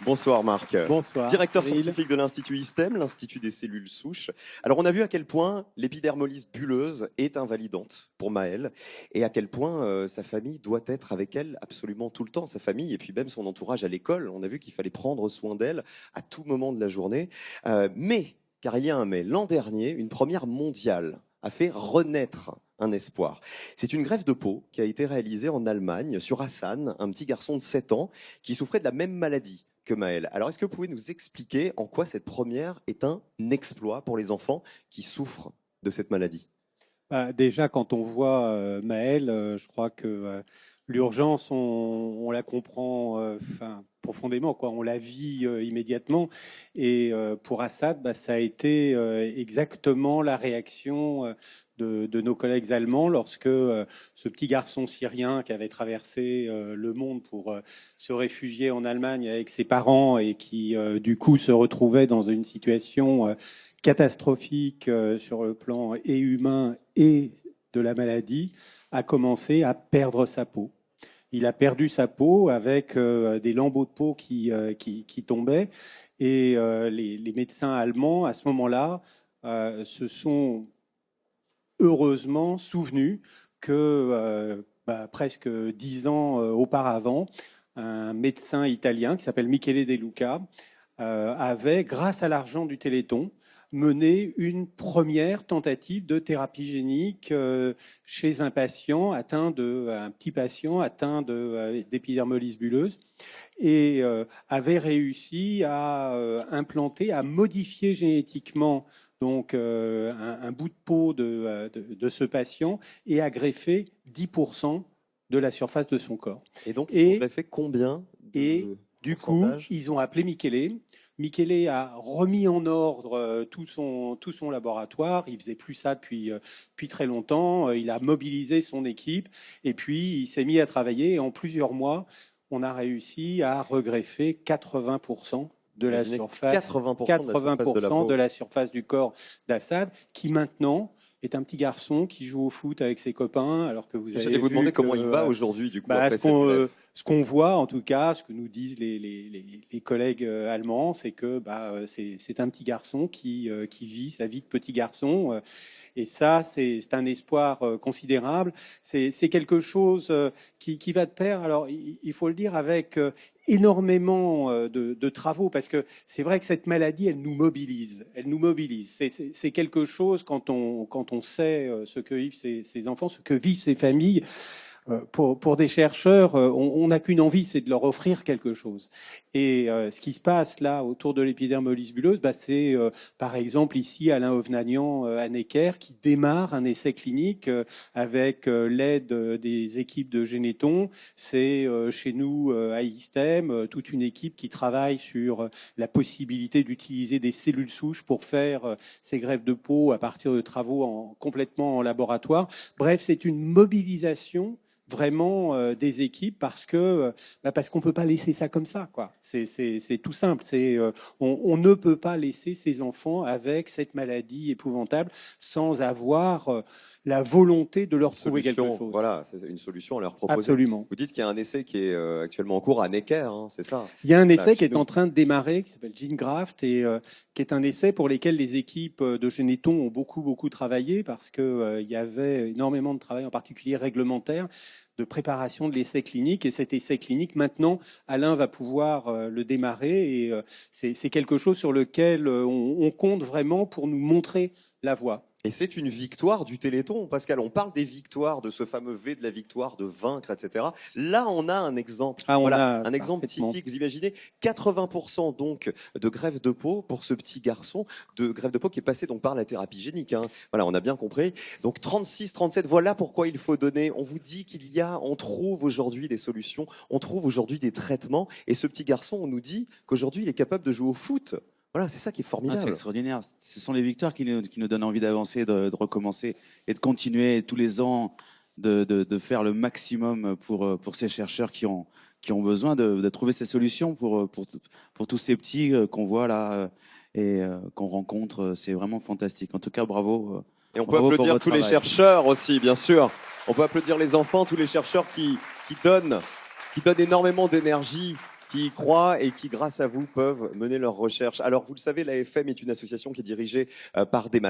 Bonsoir Marc. Bonsoir. Directeur Cyril. scientifique de l'Institut ISTEM, l'Institut des cellules souches. Alors on a vu à quel point l'épidermolyse bulleuse est invalidante pour Maëlle et à quel point sa famille doit être avec elle absolument tout le temps, sa famille et puis même son entourage à l'école. On a vu qu'il fallait prendre soin d'elle à tout moment de la journée. Mais, car il y a un mais, l'an dernier, une première mondiale a fait renaître un espoir. C'est une greffe de peau qui a été réalisée en Allemagne sur Hassan, un petit garçon de 7 ans qui souffrait de la même maladie que Maëlle. Alors, est-ce que vous pouvez nous expliquer en quoi cette première est un exploit pour les enfants qui souffrent de cette maladie? Déjà, quand on voit Maëlle, je crois que l'urgence, on la comprend profondément, quoi. On la vit immédiatement. Et pour Assad, ça a été exactement la réaction de nos collègues allemands lorsque ce petit garçon syrien qui avait traversé le monde pour se réfugier en Allemagne avec ses parents et qui, du coup, se retrouvait dans une situation catastrophique sur le plan et humain et de la maladie, a commencé à perdre sa peau. Il a perdu sa peau avec des lambeaux de peau qui tombaient. Et les médecins allemands, à ce moment-là, se sont heureusement souvenus que presque 10 ans auparavant, un médecin italien qui s'appelle Michele De Luca avait, grâce à l'argent du Téléthon, mené une première tentative de thérapie génique chez un petit patient atteint d'épidermolyse bulleuse et avait réussi à implanter, à modifier génétiquement donc un bout de peau de ce patient et à greffer 10% de la surface de son corps. Et donc, ils ont greffé combien Et du coup, ils ont appelé Michele. Michele a remis en ordre tout son laboratoire. Il faisait plus ça depuis très longtemps. Il a mobilisé son équipe et puis il s'est mis à travailler. Et en plusieurs mois, on a réussi à regreffer 80% de la surface, 80% de la surface du corps d'Assad, qui maintenant est un petit garçon qui joue au foot avec ses copains, alors que vous avez J'allais vous demander comment il va aujourd'hui, du coup, après cette greffe. Ce qu'on voit, en tout cas, ce que nous disent les collègues allemands, c'est que c'est un petit garçon qui vit sa vie de petit garçon. Et ça, c'est un espoir considérable. C'est quelque chose qui va de pair, alors il faut le dire, avec énormément de travaux, parce que c'est vrai que cette maladie, elle nous mobilise. C'est quelque chose, quand on sait ce que vivent ces enfants, ce que vivent ces familles. Pour des chercheurs, on n'a qu'une envie, c'est de leur offrir quelque chose. Et ce qui se passe là autour de l'épidermolyse bulleuse, c'est par exemple ici Alain Hovnanian à Necker qui démarre un essai clinique avec l'aide des équipes de Généton. C'est chez nous à ISTEM toute une équipe qui travaille sur la possibilité d'utiliser des cellules souches pour faire ces greffes de peau à partir de travaux complètement en laboratoire. Bref, c'est une mobilisation vraiment des équipes parce qu'on peut pas laisser ça comme ça, quoi. C'est tout simple. On ne peut pas laisser ces enfants avec cette maladie épouvantable sans avoir la volonté de leur trouver quelque chose. Voilà, c'est une solution à leur proposer. Absolument. Vous dites qu'il y a un essai qui est actuellement en cours à Necker, c'est ça? Il y a un essai qui est en train de démarrer, qui s'appelle GeneGraft, et qui est un essai pour lequel les équipes de Généton ont beaucoup travaillé, parce qu'il y avait énormément de travail, en particulier réglementaire, de préparation de l'essai clinique. Et cet essai clinique, maintenant, Alain va pouvoir le démarrer. Et c'est quelque chose sur lequel on compte vraiment pour nous montrer la voie. Et c'est une victoire du Téléthon, Pascal. On parle des victoires, de ce fameux V de la victoire, de vaincre, etc. Là, on a un exemple. Un exemple typique. Vous imaginez 80% donc de greffe de peau pour ce petit garçon, de greffe de peau qui est passé donc par la thérapie génique. Voilà, on a bien compris. Donc 36, 37. Voilà pourquoi il faut donner. On vous dit on trouve aujourd'hui des solutions, on trouve aujourd'hui des traitements. Et ce petit garçon, on nous dit qu'aujourd'hui, il est capable de jouer au foot. Voilà, c'est ça qui est formidable. C'est extraordinaire. Ce sont les victoires qui nous donnent envie d'avancer, de recommencer et de continuer tous les ans de faire le maximum pour ces chercheurs qui ont besoin de trouver ces solutions pour tous ces petits qu'on voit là et qu'on rencontre. C'est vraiment fantastique. En tout cas, bravo. Et on peut applaudir tous les chercheurs aussi, bien sûr. On peut applaudir les enfants, tous les chercheurs qui donnent énormément d'énergie qui y croient et qui, grâce à vous, peuvent mener leurs recherches. Alors, vous le savez, l'AFM est une association qui est dirigée par des